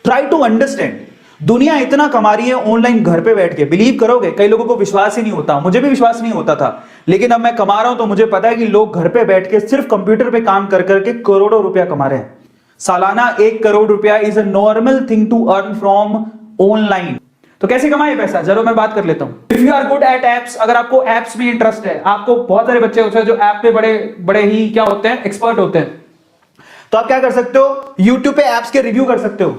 Try to understand. दुनिया इतना कमा रही है ऑनलाइन घर पे बैठ के, बिलीव करोगे कई लोगों को विश्वास ही नहीं होता, मुझे भी विश्वास नहीं होता था, लेकिन अब मैं कमा रहा हूं तो मुझे पता है कि लोग घर पे बैठ के सिर्फ कंप्यूटर पे काम कर करके करोड़ों रुपया कमा रहे हैं। सालाना 1 करोड़ रुपया is a normal thing to earn from online. तो कैसे कमाए पैसा, जरूर मैं बात कर लेता हूं। If you are good at apps, अगर आपको एप्स में इंटरेस्ट है, आपको बहुत सारे बच्चे होते हैं जो ऐप पे बड़े बड़े ही क्या होते हैं, एक्सपर्ट होते हैं, तो आप क्या कर सकते हो, यूट्यूब पे एप्स के रिव्यू कर सकते हो।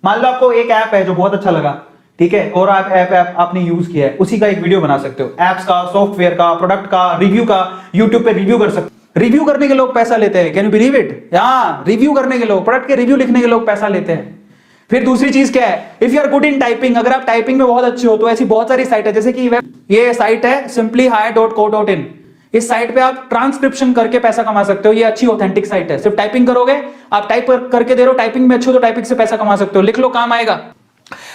मान लो आपको एक ऐप है जो बहुत अच्छा लगा, ठीक है, और आप ऐप आपने यूज किया है, उसी का एक वीडियो बना सकते हो, एप्स का, सॉफ्टवेयर का, प्रोडक्ट का रिव्यू का, यूट्यूब पे रिव्यू कर सकते हो। रिव्यू करने के लोग पैसा लेते हैं, कैन यू बिलीव इट? हाँ, रिव्यू करने के लोग, प्रोडक्ट के रिव्यू लिखने के लोग पैसा लेते हैं। फिर दूसरी चीज क्या है, if you are good in typing, अगर आप टाइपिंग में बहुत अच्छे हो तो ऐसी बहुत सारी साइट है, जैसे कि ये साइट है simplyhire.co.in, इस साइट पे आप ट्रांसक्रिप्शन करके पैसा कमा सकते हो। ये अच्छी ऑथेंटिक साइट है, सिर्फ टाइपिंग करोगे, आप टाइप करके दे रहे हो, टाइपिंग में अच्छे हो तो टाइपिंग से पैसा कमा सकते हो, लिख लो काम आएगा।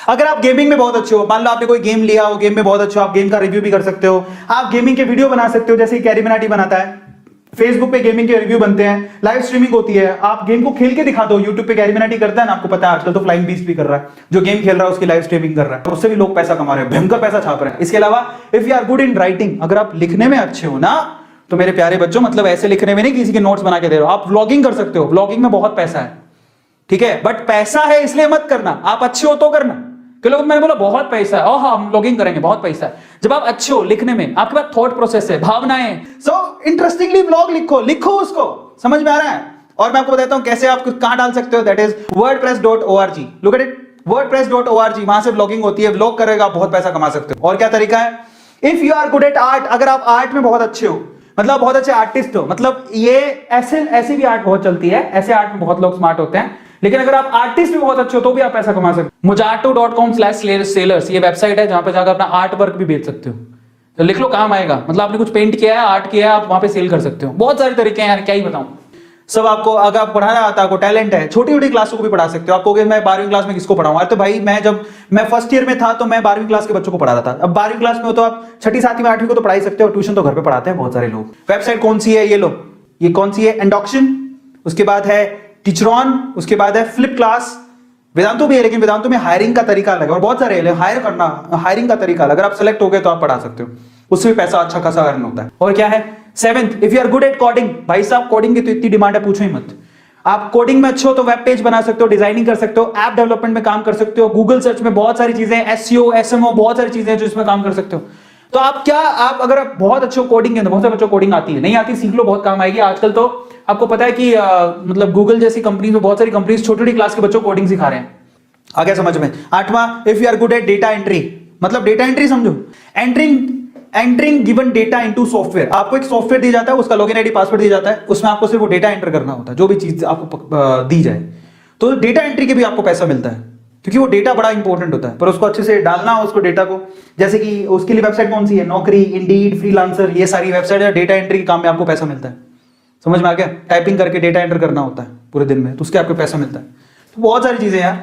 अगर आप गेमिंग में बहुत अच्छे हो, मान लो आपने कोई गेम लिया हो, गेम में बहुत अच्छे हो, आप गेम का रिव्यू भी कर सकते हो, आप गेमिंग के वीडियो बना सकते हो, जैसे कैरी मिनाटी बनाता है, फेसबुक पे गेमिंग के रिव्यू बनते हैं, लाइव स्ट्रीमिंग होती है, आप गेम को खेल के दिखा दो, यूट्यूब पे कैरी मिनाटी करता है ना, आपको पता है आजकल तो फ्लाइंग बीस्ट भी कर रहा है, जो गेम खेल रहा है उसकी लाइव स्ट्रीमिंग कर रहा है, उससे भी लोग पैसा कमा रहे हैं, भयंकर पैसा छाप रहे हैं। इसके अलावा if you are good in writing, अगर आप लिखने में अच्छे हो ना, तो मेरे प्यारे बच्चों, मतलब ऐसे लिखने में नहीं किसी के नोट्स बना के दे रहे हो, आप व्लॉगिंग कर सकते हो, व्लॉगिंग में बहुत पैसा है, ठीक है, बट पैसा है इसलिए मत करना, आप अच्छे हो तो करना। कि लोग, मैंने बोला बहुत पैसा है, ओह हाँ हम व्लॉगिंग करेंगे, बहुत पैसा है, जब आप अच्छे हो लिखने में, आपके पास थॉट प्रोसेस है, भावनाएं, सो इंटरेस्टिंगली व्लॉग लिखो उसको, समझ में आ रहा है? और मैं आपको बताता हूं कैसे आप कहां डाल सकते हो, that is wordpress.org, look at it, wordpress.org, वहां से व्लॉगिंग होती है, व्लॉग करेगा आप बहुत पैसा कमा सकते हो। और क्या तरीका है, if you are good at art, अगर आप आर्ट में बहुत अच्छे हो, मतलब बहुत अच्छे आर्टिस्ट हो, मतलब ये ऐसे भी आर्ट बहुत चलती है, ऐसे आर्ट में बहुत लोग स्मार्ट होते हैं, लेकिन अगर आप आर्टिस्ट भी बहुत अच्छे हो तो भी आप पैसा कमा सकते हो। mojato.com/sellers, ये वेबसाइट है जहां पे जाकर अपना आर्ट वर्क भी बेच सकते हो, तो लिख लो काम आएगा, मतलब आपने कुछ पेंट किया है, आर्ट किया है, आप वहां पे सेल कर सकते हो। बहुत सारे तरीके हैं यार, क्या ही बताऊं सब आपको। अगर आप पढ़ाना आता है, आपको टैलेंट है, छोटी छोटी क्लासों को भी पढ़ा सकते हो। आपको मैं 12वीं क्लास में किसको पढ़ाऊं, अरे तो भाई जब मैं फर्स्ट ईयर में था तो मैं 12वीं क्लास के बच्चों को पढ़ा रहा था, अब 12वीं क्लास में हो तो आप 6ठी 7वीं 8वीं को तो पढ़ा ही सकते हो, ट्यूशन तो घर पे पढ़ाते हैं बहुत सारे लोग। वेबसाइट कौन सी है, ये लो, ये कौन सी है, एंडॉक्शन, उसके बाद है टीचरॉन, उसके बाद है फ्लिप क्लास, वेदांतु भी है, लेकिन वेदांतु में हायरिंग का तरीका अलग है, और बहुत सारे हायरिंग का तरीका अलग, अगर आप सेलेक्ट हो गए तो आप पढ़ा सकते हो, उससे भी पैसा अच्छा खासा अर्न होता है। और क्या है, 7th, if you are good at coding, भाई साहब कोडिंग की तो इतनी डिमांड है पूछो ही मत, आप कोडिंग में अच्छे हो तो वेब पेज बना सकते हो, डिजाइनिंग कर सकते हो, ऐप डेवलपमेंट में काम कर सकते हो, गूगल सर्च में बहुत सारी चीजें, एसईओ, एसएमओ, बहुत सारी चीजें जो इसमें काम कर सकते हो। तो आप अगर आप बहुत अच्छे हो कोडिंग के अंदर, बहुत सारे बच्चों को कोडिंग आती है, नहीं आती सीख लो, बहुत काम आएगी। आजकल तो आपको पता है कि मतलब गूगल जैसी कंपनी में बहुत सारी कंपनीज छोटी क्लास के बच्चों को कोडिंग सिखा रहे हैं। आ गया समझ में? 8वां, if you are good at data entry, मतलब डेटा एंट्री समझो, entering given data into software, आपको एक सॉफ्टवेयर दिया जाता है, उसका लॉगिन आईडी पासवर्ड दिया जाता है, उसमें आपको सिर्फ वो डेटा एंटर करना होता है, जो भी चीज आपको दी जाए, तो डेटा एंट्री के भी आपको पैसा मिलता है, क्योंकि वो डेटा बड़ा इंपॉर्टेंट होता है, पर उसको अच्छे से डालना हो उसको डेटा को, जैसे कि उसके लिए वेबसाइट कौन सी है, नौकरी, इंडीड, फ्रीलांसर, ये सारी वेबसाइट है, डेटा एंट्री के काम में आपको पैसा मिलता है। समझ में आ गया? टाइपिंग करके डेटा एंटर करना होता है पूरे दिन में, तो उसके आपको पैसा मिलता है। तो बहुत सारी चीजें यार।